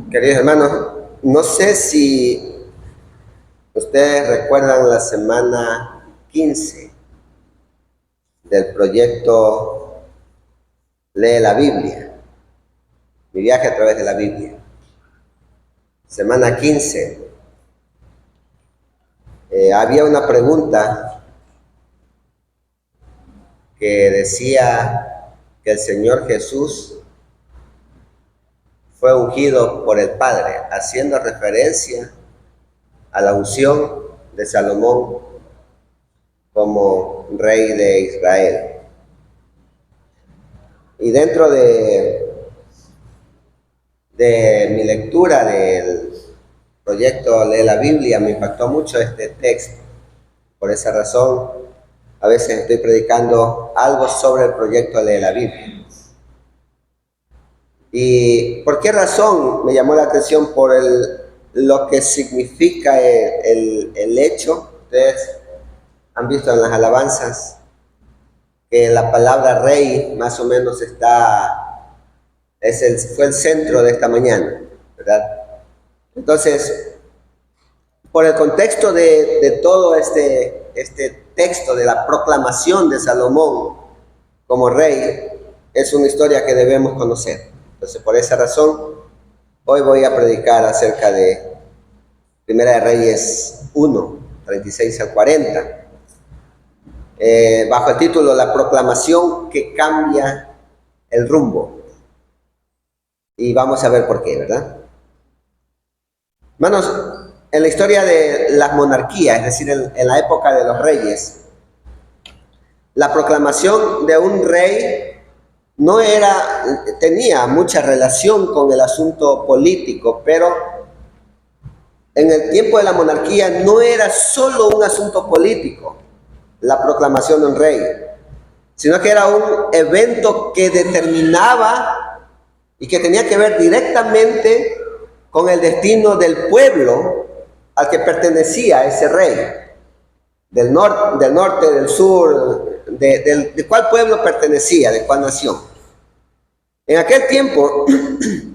Queridos hermanos, no sé si ustedes recuerdan la semana 15 del proyecto Lee la Biblia, mi viaje a través de la Biblia. Semana 15, había una pregunta que decía que el Señor Jesús fue ungido por el Padre, haciendo referencia a la unción de Salomón como rey de Israel. Y dentro de mi lectura del proyecto Lee la Biblia me impactó mucho este texto. Por esa razón, a veces estoy predicando algo sobre el proyecto Lee la Biblia. ¿Y por qué razón me llamó la atención? Por lo que significa el hecho. Ustedes han visto en las alabanzas que la palabra rey más o menos fue el centro de esta mañana, ¿verdad? Entonces, por el contexto de todo este texto de la proclamación de Salomón como rey, es una historia que debemos conocer. Entonces, por esa razón, hoy voy a predicar acerca de Primera de Reyes 1, 36 al 40, bajo el título La proclamación que cambia el rumbo. Y vamos a ver por qué, ¿verdad? Hermanos, en la historia de las monarquías, es decir, en la época de los reyes, la proclamación de un rey tenía mucha relación con el asunto político, pero en el tiempo de la monarquía no era solo un asunto político la proclamación de un rey, sino que era un evento que determinaba y que tenía que ver directamente con el destino del pueblo al que pertenecía ese rey, del norte, del sur, de cuál pueblo pertenecía, de cuál nación. En aquel tiempo,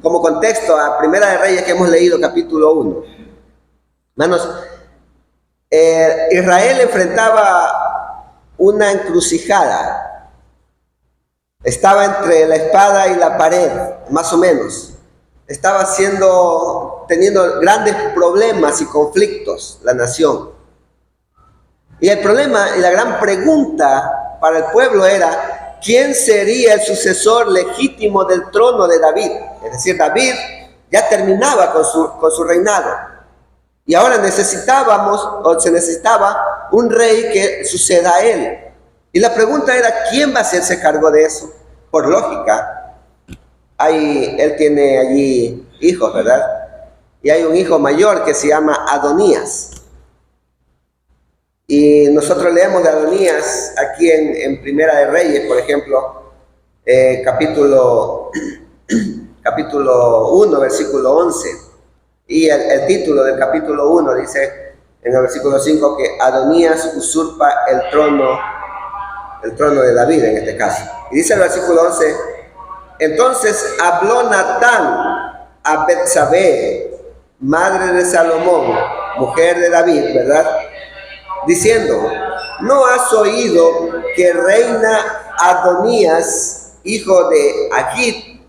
como contexto a Primera de Reyes que hemos leído, capítulo 1, hermanos, Israel enfrentaba una encrucijada. Estaba entre la espada y la pared, más o menos. Estaba teniendo grandes problemas y conflictos la nación. Y el problema y la gran pregunta para el pueblo era: ¿quién sería el sucesor legítimo del trono de David? Es decir, David ya terminaba con su reinado. Y ahora se necesitaba un rey que suceda a él. Y la pregunta era: ¿quién va a hacerse cargo de eso? Por lógica, él tiene allí hijos, ¿verdad? Y hay un hijo mayor que se llama Adonías. Y nosotros leemos de Adonías aquí en Primera de Reyes, por ejemplo, capítulo 1, versículo 11. Y el título del capítulo 1 dice en el versículo 5 que Adonías usurpa el trono de David en este caso. Y dice el versículo 11: entonces habló Natán a Betsabé, madre de Salomón, mujer de David, ¿verdad?, diciendo: ¿no has oído que reina Adonías, hijo de Agit,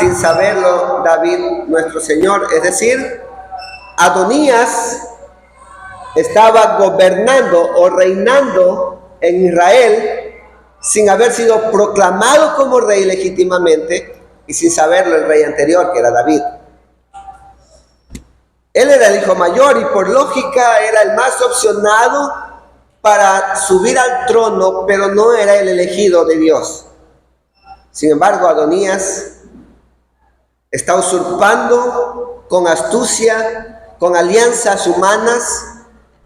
sin saberlo David nuestro Señor? Es decir, Adonías estaba gobernando o reinando en Israel sin haber sido proclamado como rey legítimamente y sin saberlo el rey anterior, que era David. Él era el hijo mayor y por lógica era el más opcionado para subir al trono, pero no era el elegido de Dios. Sin embargo, Adonías está usurpando con astucia, con alianzas humanas,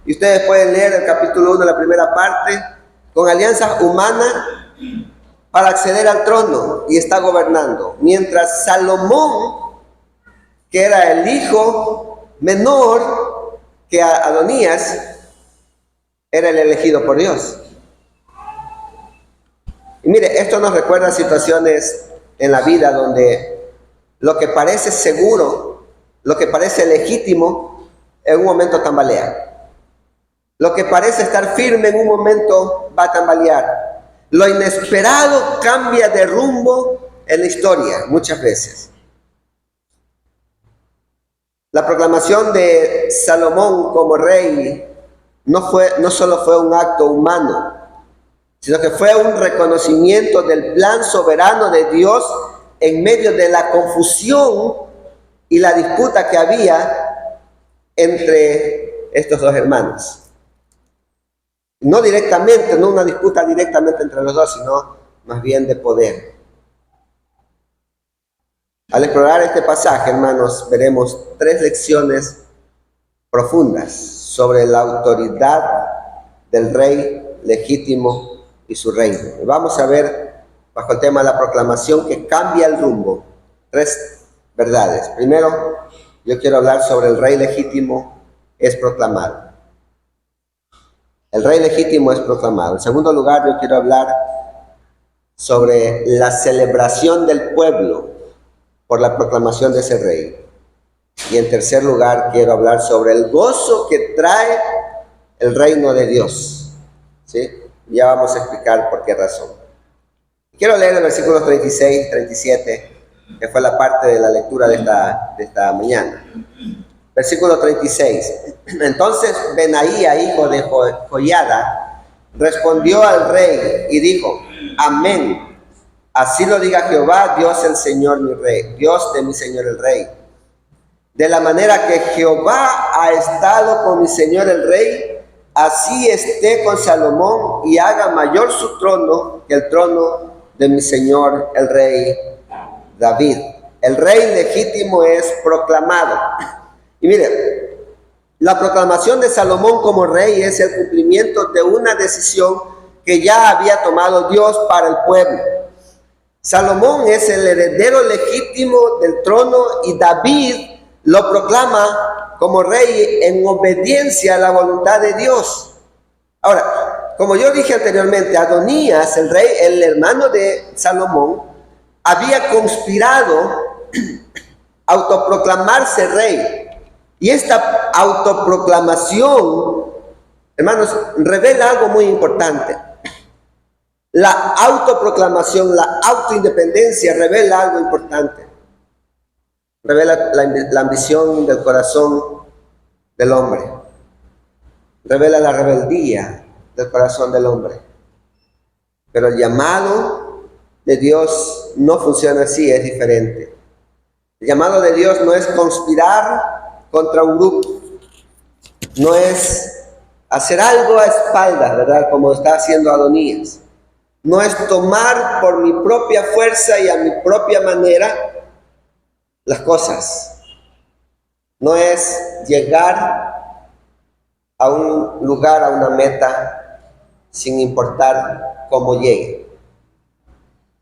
y ustedes pueden leer el capítulo 1, la primera parte, con alianzas humanas para acceder al trono, y está gobernando. Mientras Salomón, que era el hijo menor que Adonías, era el elegido por Dios. Y mire, esto nos recuerda situaciones en la vida donde lo que parece seguro Lo que parece legítimo en un momento tambalea. Lo que parece estar firme en un momento va a tambalear. Lo inesperado cambia de rumbo en la historia muchas veces. La proclamación de Salomón como rey no solo fue un acto humano, sino que fue un reconocimiento del plan soberano de Dios en medio de la confusión y la disputa que había entre estos dos hermanos. No directamente, no una disputa directamente entre los dos, sino más bien de poder. Al explorar este pasaje, hermanos, veremos 3 lecciones profundas sobre la autoridad del rey legítimo y su reino. Vamos a ver, bajo el tema de la proclamación que cambia el rumbo, 3 verdades. Primero, yo quiero hablar sobre el rey legítimo es proclamado. El rey legítimo es proclamado. En segundo lugar, yo quiero hablar sobre la celebración del pueblo por la proclamación de ese rey. Y en tercer lugar, quiero hablar sobre el gozo que trae el reino de Dios. ¿Sí? Ya vamos a explicar por qué razón. Quiero leer el versículo 36 y 37, que fue la parte de la lectura de esta mañana. Versículo 36. Entonces Benaía, hijo de Joiada, respondió al rey y dijo: Amén. Así lo diga Jehová, Dios el Señor mi rey, Dios de mi Señor el rey. De la manera que Jehová ha estado con mi Señor el rey, así esté con Salomón y haga mayor su trono que el trono de mi Señor el rey David. El rey legítimo es proclamado. Y mire, la proclamación de Salomón como rey es el cumplimiento de una decisión que ya había tomado Dios para el pueblo. Salomón es el heredero legítimo del trono y David lo proclama como rey en obediencia a la voluntad de Dios. Ahora, como yo dije anteriormente, Adonías, el rey, el hermano de Salomón, había conspirado a autoproclamarse rey. Y esta autoproclamación, hermanos, revela algo muy importante. La autoproclamación, la autoindependencia revela algo importante. Revela la ambición del corazón del hombre. Revela la rebeldía del corazón del hombre. Pero el llamado de Dios no funciona así, es diferente. El llamado de Dios no es conspirar contra un grupo. No es hacer algo a espaldas, ¿verdad? Como está haciendo Adonías. No es tomar por mi propia fuerza y a mi propia manera las cosas. No es llegar a un lugar, a una meta, sin importar cómo llegue.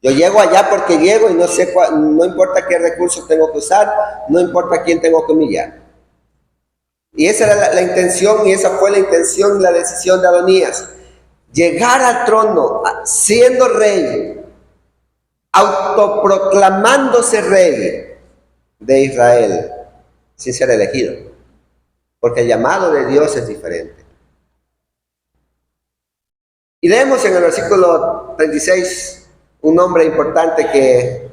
Yo llego allá porque llego y no importa qué recursos tengo que usar, no importa quién tengo que humillar. Y esa era la intención, y esa fue la intención y la decisión de Adonías. Llegar al trono siendo rey, autoproclamándose rey de Israel, sin ser elegido. Porque el llamado de Dios es diferente. Y leemos en el versículo 36 un nombre importante que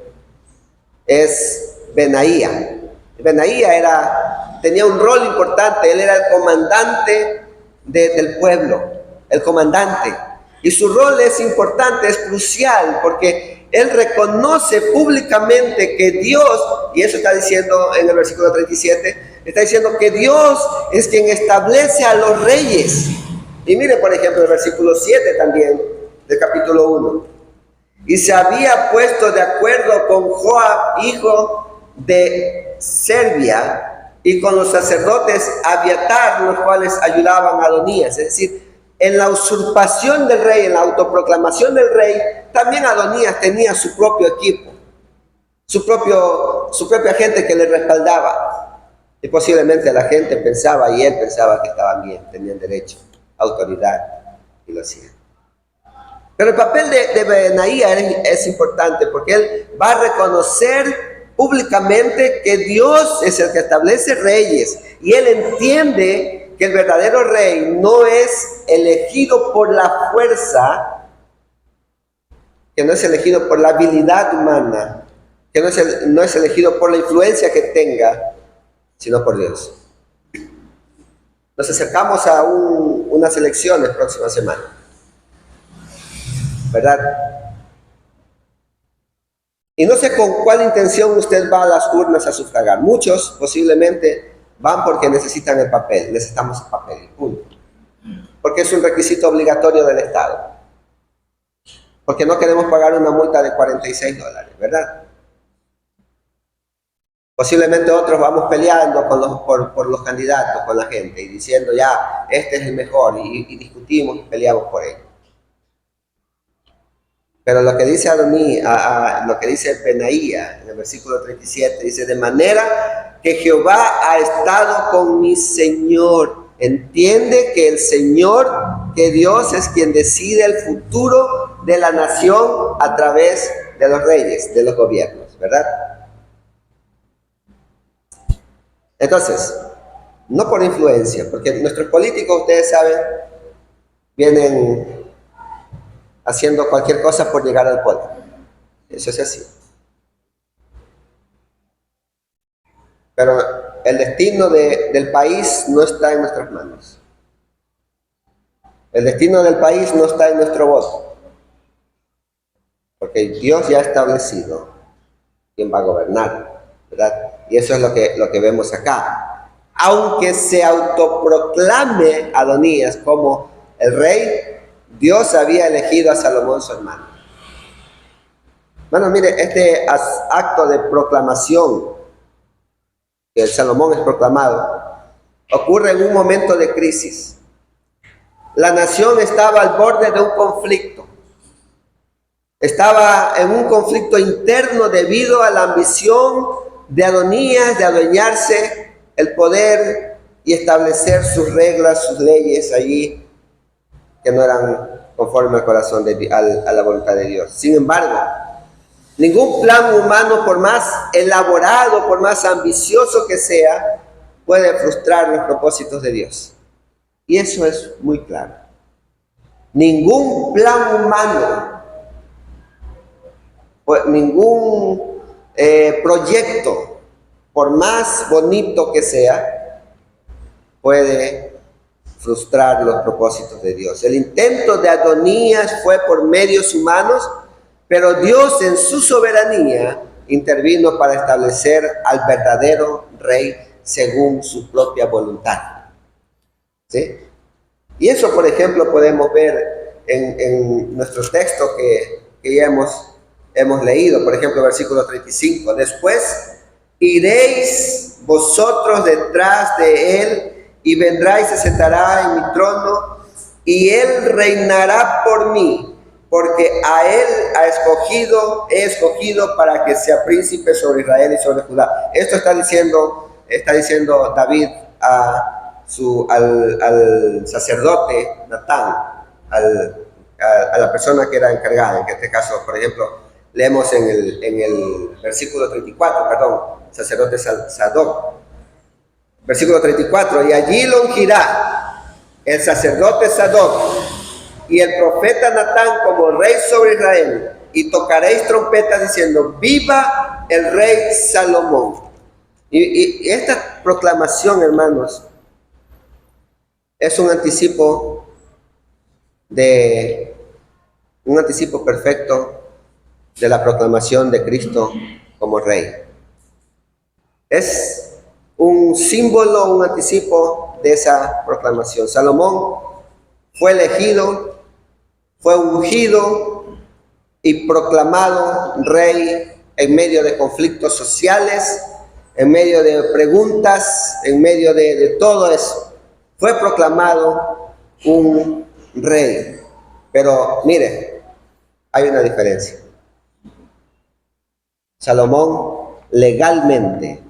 es Benaía. Benaía tenía un rol importante, él era el comandante del pueblo, el comandante. Y su rol es importante, es crucial, porque él reconoce públicamente que Dios, y eso está diciendo en el versículo 37, está diciendo que Dios es quien establece a los reyes. Y mire, por ejemplo, el versículo 7 también, del capítulo 1. Y se había puesto de acuerdo con Joab, hijo de Serbia, y con los sacerdotes Abiatar, los cuales ayudaban a Adonías. Es decir, en la usurpación del rey, en la autoproclamación del rey, también Adonías tenía su propio equipo, su propia gente que le respaldaba. Y posiblemente la gente pensaba, y él pensaba que estaban bien, tenían derecho, autoridad, y lo hacían. Pero el papel de Benaía es importante, porque él va a reconocer públicamente que Dios es el que establece reyes y él entiende que el verdadero rey no es elegido por la fuerza, que no es elegido por la habilidad humana, que no es elegido por la influencia que tenga, sino por Dios. Nos acercamos a unas elecciones próxima semana, ¿verdad? Y no sé con cuál intención usted va a las urnas a sufragar. Muchos posiblemente van porque necesitan el papel, necesitamos el papel, punto. Porque es un requisito obligatorio del Estado. Porque no queremos pagar una multa de $46, ¿verdad? Posiblemente otros vamos peleando por los candidatos, con la gente, y diciendo ya, este es el mejor, y discutimos y peleamos por él. Pero lo que dice lo que dice Benaía en el versículo 37, dice, de manera que Jehová ha estado con mi Señor. Entiende que el Señor, que Dios es quien decide el futuro de la nación a través de los reyes, de los gobiernos, ¿verdad? Entonces, no por influencia, porque nuestros políticos, ustedes saben, vienen haciendo cualquier cosa por llegar al poder. Eso es así. Pero el destino del país no está en nuestras manos. El destino del país no está en nuestro voto. Porque Dios ya ha establecido quién va a gobernar, ¿verdad? Y eso es lo que vemos acá. Aunque se autoproclame Adonías como el rey, Dios había elegido a Salomón su hermano. Bueno, mire, este acto de proclamación, que el Salomón es proclamado, ocurre en un momento de crisis. La nación estaba al borde de un conflicto. Estaba en un conflicto interno debido a la ambición de Adonías de adueñarse el poder y establecer sus reglas, sus leyes allí que no eran conforme al corazón a la voluntad de Dios. Sin embargo, ningún plan humano, por más elaborado, por más ambicioso que sea, puede frustrar los propósitos de Dios. Y eso es muy claro. Ningún plan humano, ningún proyecto, por más bonito que sea, puede frustrar los propósitos de Dios. El intento de Adonías fue por medios humanos, pero Dios en su soberanía intervino para establecer al verdadero rey según su propia voluntad. ¿Sí? Y eso, por ejemplo, podemos ver en nuestro texto que ya hemos leído. Por ejemplo, versículo 35. Después iréis vosotros detrás de él y vendrá y se sentará en mi trono y él reinará por mí, porque a él he escogido para que sea príncipe sobre Israel y sobre Judá. Esto está diciendo David al sacerdote Natán, a la persona que era encargada. En este caso, por ejemplo, leemos en el versículo 34, sacerdote Sadoc. Versículo 34, y allí lo ungirá el sacerdote Sadoc y el profeta Natán como rey sobre Israel, y tocaréis trompetas diciendo, viva el rey Salomón. Y esta proclamación, hermanos, es un anticipo perfecto de la proclamación de Cristo como rey. Es un símbolo, un anticipo de esa proclamación. Salomón fue elegido, fue ungido y proclamado rey en medio de conflictos sociales, en medio de preguntas, en medio de todo eso. Fue proclamado un rey. Pero mire, hay una diferencia. Salomón legalmente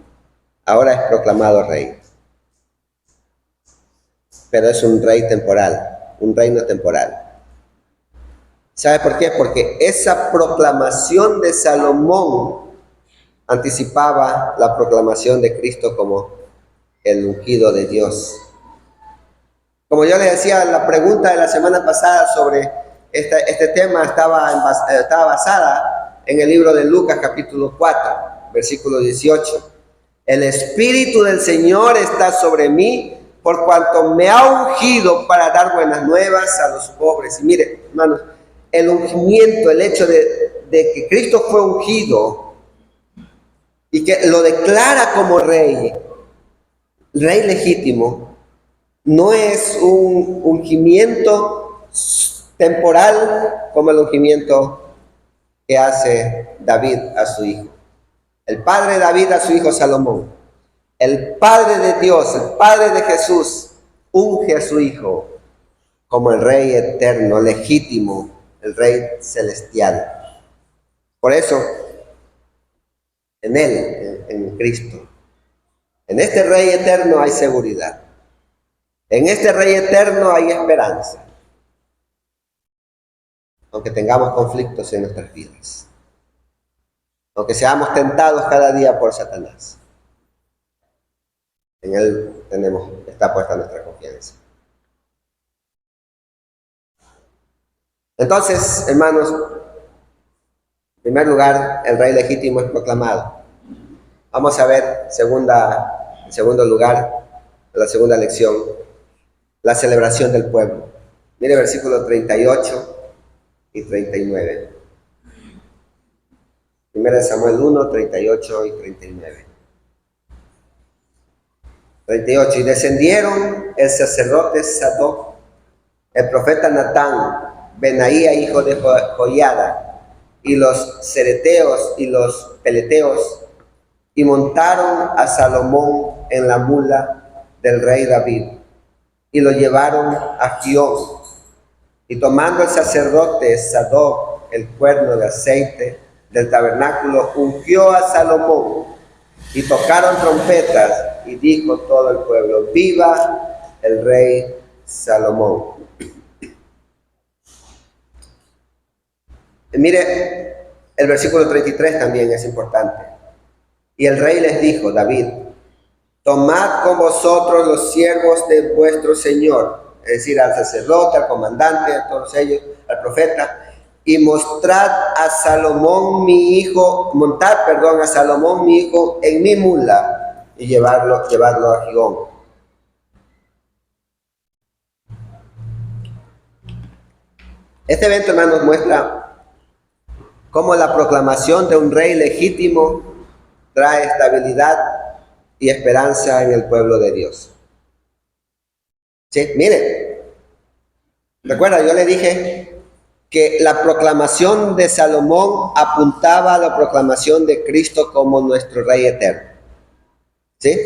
ahora es proclamado rey. Pero es un rey temporal, un reino temporal. ¿Sabe por qué? Porque esa proclamación de Salomón anticipaba la proclamación de Cristo como el ungido de Dios. Como yo les decía, la pregunta de la semana pasada sobre este tema estaba basada en el libro de Lucas capítulo 4, versículo 18. El Espíritu del Señor está sobre mí por cuanto me ha ungido para dar buenas nuevas a los pobres. Y mire, hermanos, el ungimiento, el hecho de que Cristo fue ungido y que lo declara como rey legítimo, no es un ungimiento temporal como el ungimiento que hace David a su hijo. El padre de David a su hijo Salomón. El Padre de Dios, el Padre de Jesús, unge a su hijo como el Rey eterno, legítimo, el Rey celestial. Por eso, en Él, en Cristo, en este Rey eterno hay seguridad. En este Rey eterno hay esperanza. Aunque tengamos conflictos en nuestras vidas. Aunque seamos tentados cada día por Satanás. En Él está puesta nuestra confianza. Entonces, hermanos, en primer lugar, el Rey legítimo es proclamado. Vamos a ver, en segundo lugar, la segunda lección, la celebración del pueblo. Mire versículos 38 y 39. 1 Samuel 1, 38 y 39. 38. Y descendieron el sacerdote Sadoc, el profeta Natán, Benaía, hijo de Joiada, y los cereteos y los peleteos, y montaron a Salomón en la mula del rey David, y lo llevaron a Gión. Y tomando el sacerdote Sadoc el cuerno de aceite del tabernáculo, ungió a Salomón, y tocaron trompetas, y dijo todo el pueblo: ¡viva el rey Salomón! Mire, el versículo 33 también es importante. Y el rey les dijo, David: tomad con vosotros los siervos de vuestro señor, es decir, al sacerdote, al comandante, a todos ellos, al profeta, y montad a Salomón mi hijo en mi mula, y llevarlo a Gihón. Este evento, hermanos, muestra cómo la proclamación de un rey legítimo trae estabilidad y esperanza en el pueblo de Dios. Sí, mire, recuerda, yo le dije que la proclamación de Salomón apuntaba a la proclamación de Cristo como nuestro Rey eterno. ¿Sí?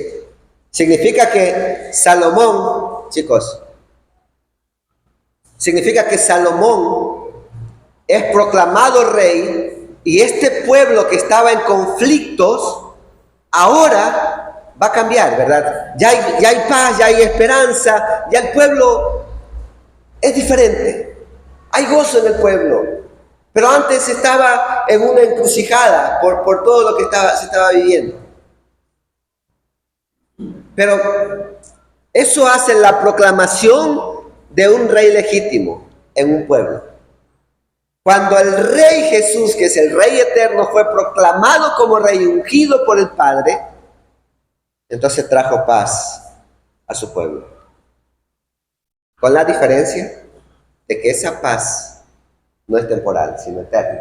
Significa que Salomón, chicos, significa que Salomón es proclamado rey y este pueblo que estaba en conflictos ahora va a cambiar, ¿verdad? Ya hay paz, ya hay esperanza, ya el pueblo es diferente. Hay gozo en el pueblo, pero antes estaba en una encrucijada por todo lo que se estaba viviendo. Pero eso hace la proclamación de un rey legítimo en un pueblo. Cuando el Rey Jesús, que es el Rey eterno, fue proclamado como Rey ungido por el Padre, entonces trajo paz a su pueblo. Con la diferencia de que esa paz no es temporal, sino eterna.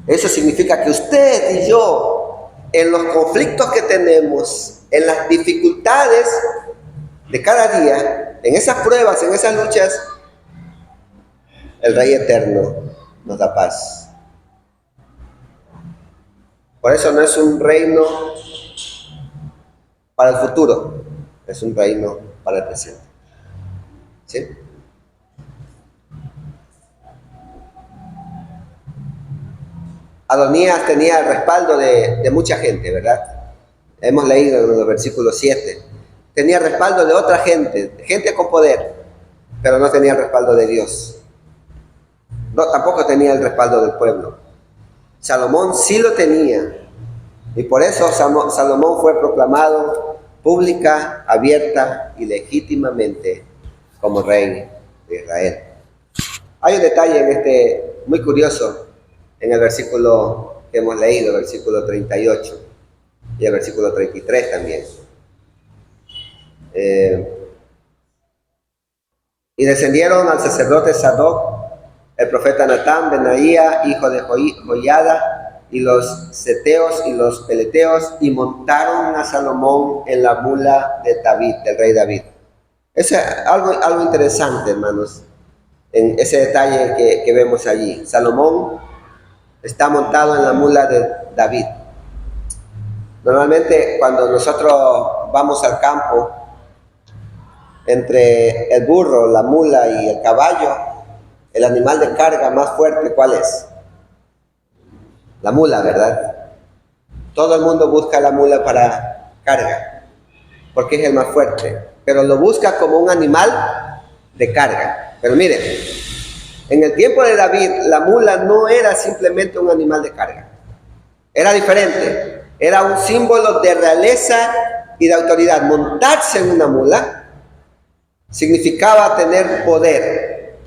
Eso significa que usted y yo, en los conflictos que tenemos, en las dificultades de cada día, en esas pruebas, en esas luchas, el Rey eterno nos da paz. Por eso no es un reino para el futuro, es un reino para el presente. ¿Sí? Adonías tenía el respaldo de mucha gente, ¿verdad? Hemos leído en el versículo 7. Tenía el respaldo de otra gente con poder, pero no tenía el respaldo de Dios. No, tampoco tenía el respaldo del pueblo. Salomón sí lo tenía. Y por eso Salomón fue proclamado pública, abierta y legítimamente como rey de Israel. Hay un detalle muy curioso en el versículo que hemos leído, el versículo 38 y el versículo 33 también. Y descendieron al sacerdote Sadoc, el profeta Natán, Benaía, hijo de Joiada, y los seteos y los peleteos, y montaron a Salomón en la mula de David, del rey David. Es algo interesante, hermanos, en ese detalle que vemos allí. Salomón está montado en la mula de David. Normalmente cuando nosotros vamos al campo, entre el burro, la mula y el caballo, el animal de carga más fuerte, ¿cuál es? La mula, ¿verdad? Todo el mundo busca la mula para carga, porque es el más fuerte, pero lo busca como un animal de carga. Pero miren, en el tiempo de David, la mula no era simplemente un animal de carga, era diferente, era un símbolo de realeza y de autoridad. Montarse en una mula significaba tener poder,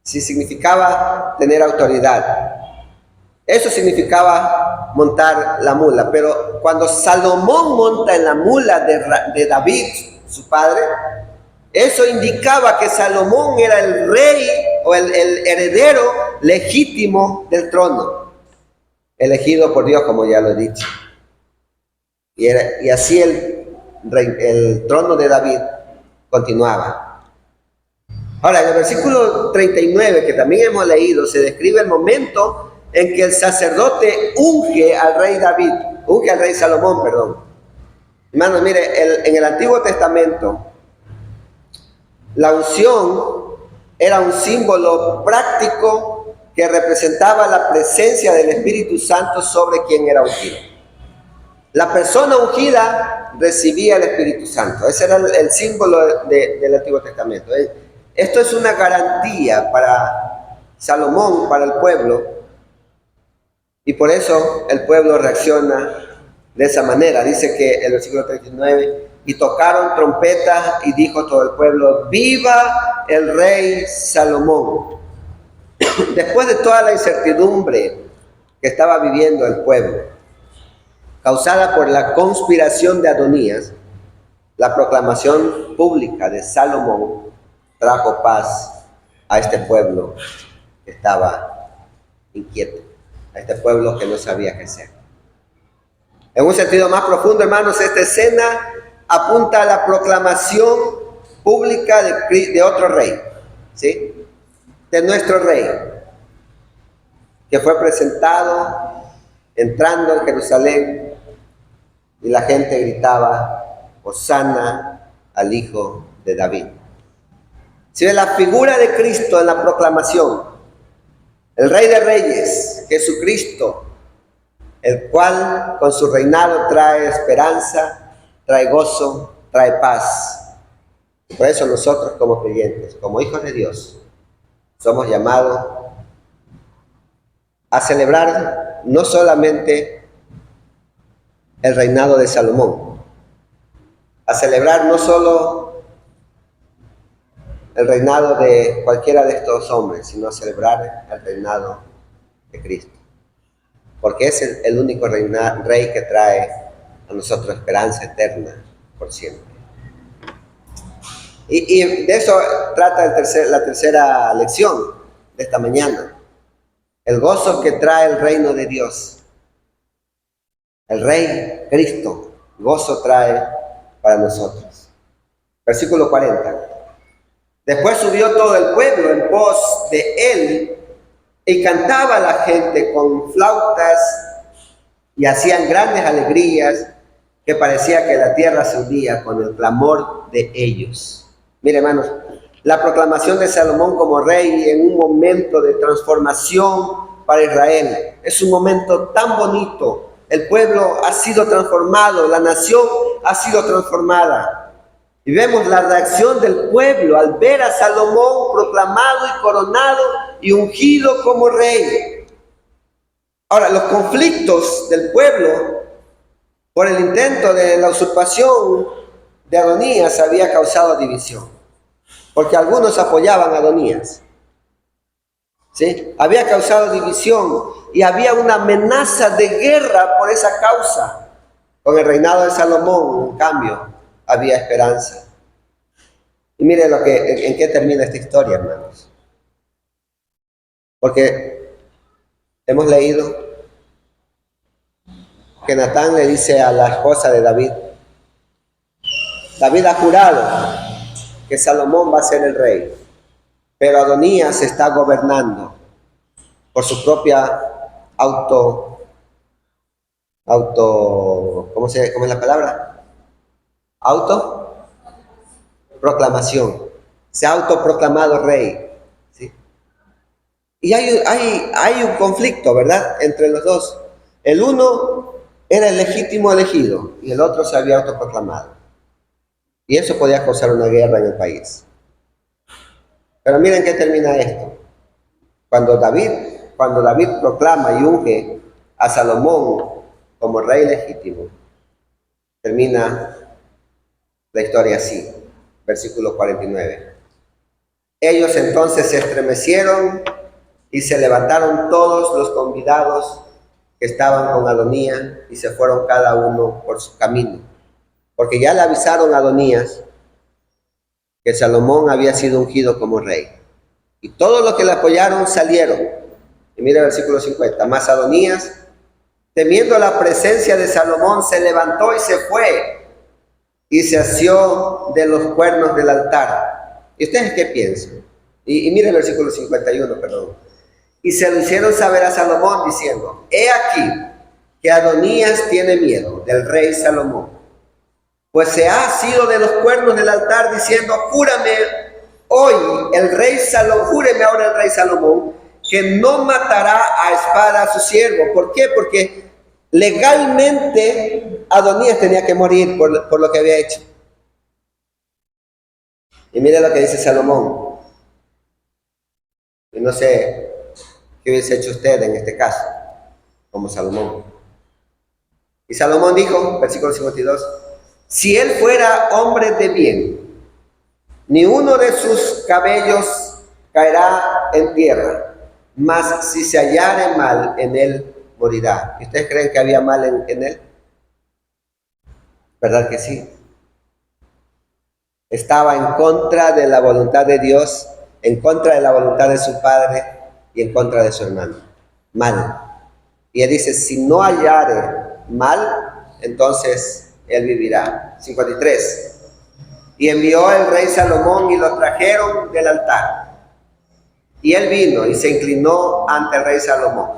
sí, significaba tener autoridad. Eso significaba montar la mula. Pero cuando Salomón monta en la mula de David, su padre, eso indicaba que Salomón era el rey o el heredero legítimo del trono, elegido por Dios, como ya lo he dicho. Y así el trono de David continuaba. Ahora, en el versículo 39, que también hemos leído, se describe el momento en que el sacerdote unge al rey Salomón, perdón. Hermanos, mire, en el Antiguo Testamento, la unción era un símbolo práctico que representaba la presencia del Espíritu Santo sobre quien era ungido. La persona ungida recibía el Espíritu Santo. Ese era el símbolo del Antiguo Testamento. Esto es una garantía para Salomón, para el pueblo. Y por eso el pueblo reacciona de esa manera. Dice que el versículo 39, y tocaron trompetas y dijo todo el pueblo, ¡viva el rey Salomón! Después de toda la incertidumbre que estaba viviendo el pueblo, causada por la conspiración de Adonías, la proclamación pública de Salomón trajo paz a este pueblo que estaba inquieto, a este pueblo que no sabía qué hacer. En un sentido más profundo, hermanos, esta escena apunta a la proclamación pública de otro rey, ¿sí? De nuestro rey, que fue presentado entrando en Jerusalén y la gente gritaba, Hosana al Hijo de David. Si ve la figura de Cristo en la proclamación, el Rey de Reyes, Jesucristo, el cual con su reinado trae esperanza, trae gozo, trae paz. Y por eso nosotros como creyentes, como hijos de Dios, somos llamados a celebrar no solamente el reinado de Salomón, a celebrar no solo el reinado de cualquiera de estos hombres, sino a celebrar el reinado de Cristo. Porque es el único rey que trae a nosotros esperanza eterna por siempre. Y de eso trata la tercera lección de esta mañana. El gozo que trae el reino de Dios. El Rey Cristo, gozo trae para nosotros. Versículo 40. Después subió todo el pueblo en pos de él y cantaba la gente con flautas y hacían grandes alegrías que parecía que la tierra se hundía con el clamor de ellos. Mire, hermanos, la proclamación de Salomón como rey en un momento de transformación para Israel es un momento tan bonito. El pueblo ha sido transformado, la nación ha sido transformada. Y vemos la reacción del pueblo al ver a Salomón proclamado y coronado y ungido como rey. Ahora, los conflictos del pueblo por el intento de la usurpación de Adonías había causado división, porque algunos apoyaban a Adonías, ¿sí? Había causado división y había una amenaza de guerra por esa causa. Con el reinado de Salomón, en cambio, había esperanza. Y miren en qué termina esta historia, hermanos. Porque hemos leído que Natán le dice a la esposa de David: David ha jurado que Salomón va a ser el rey, pero Adonías está gobernando por su propia ¿cómo es la palabra? Autoproclamación. Se ha autoproclamado rey, ¿sí? Y hay un conflicto, ¿verdad?, entre los dos. El uno era el legítimo elegido y el otro se había autoproclamado. Y eso podía causar una guerra en el país. Pero miren qué termina esto. Cuando David proclama y unge a Salomón como rey legítimo, termina la historia así, versículo 49. Ellos entonces se estremecieron y se levantaron todos los convidados que estaban con Adonías y se fueron cada uno por su camino, porque ya le avisaron a Adonías que Salomón había sido ungido como rey. Y todos los que le apoyaron salieron. Y mira el versículo 50. Mas Adonías, temiendo la presencia de Salomón, se levantó y se fue y se asió de los cuernos del altar. ¿Y ustedes qué piensan? Y mira el versículo 51, perdón. Y se lo hicieron saber a Salomón diciendo: he aquí que Adonías tiene miedo del rey Salomón, pues se ha asido de los cuernos del altar diciendo: júrame ahora el rey Salomón que no matará a espada a su siervo. ¿Por qué? Porque legalmente Adonías tenía que morir por lo que había hecho. Y mire lo que dice Salomón. Y no sé qué hubiese hecho usted en este caso, como Salomón. Y Salomón dijo, versículo 52, si él fuera hombre de bien, ni uno de sus cabellos caerá en tierra, mas si se hallare mal en él, morirá. ¿Y ustedes creen que había mal en él? ¿Verdad que sí? Estaba en contra de la voluntad de Dios, en contra de la voluntad de su padre y en contra de su hermano. Mal. Y él dice, si no hallare mal, entonces él vivirá. 53. Y envió el rey Salomón y lo trajeron del altar. Y él vino y se inclinó ante el rey Salomón.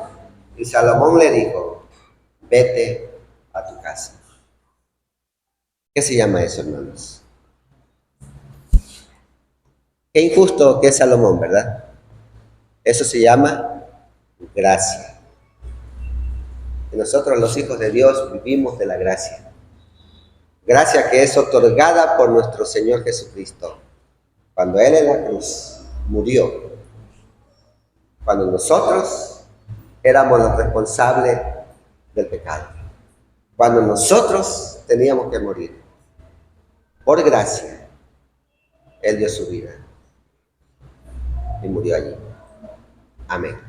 Y Salomón le dijo, vete a tu casa. ¿Qué se llama eso, hermanos? Qué injusto que es Salomón, ¿verdad? Eso se llama gracia. Y nosotros los hijos de Dios vivimos de la gracia. Gracia que es otorgada por nuestro Señor Jesucristo. Cuando Él en la cruz murió, cuando nosotros éramos los responsables del pecado, cuando nosotros teníamos que morir, por gracia, Él dio su vida y murió allí. Amén.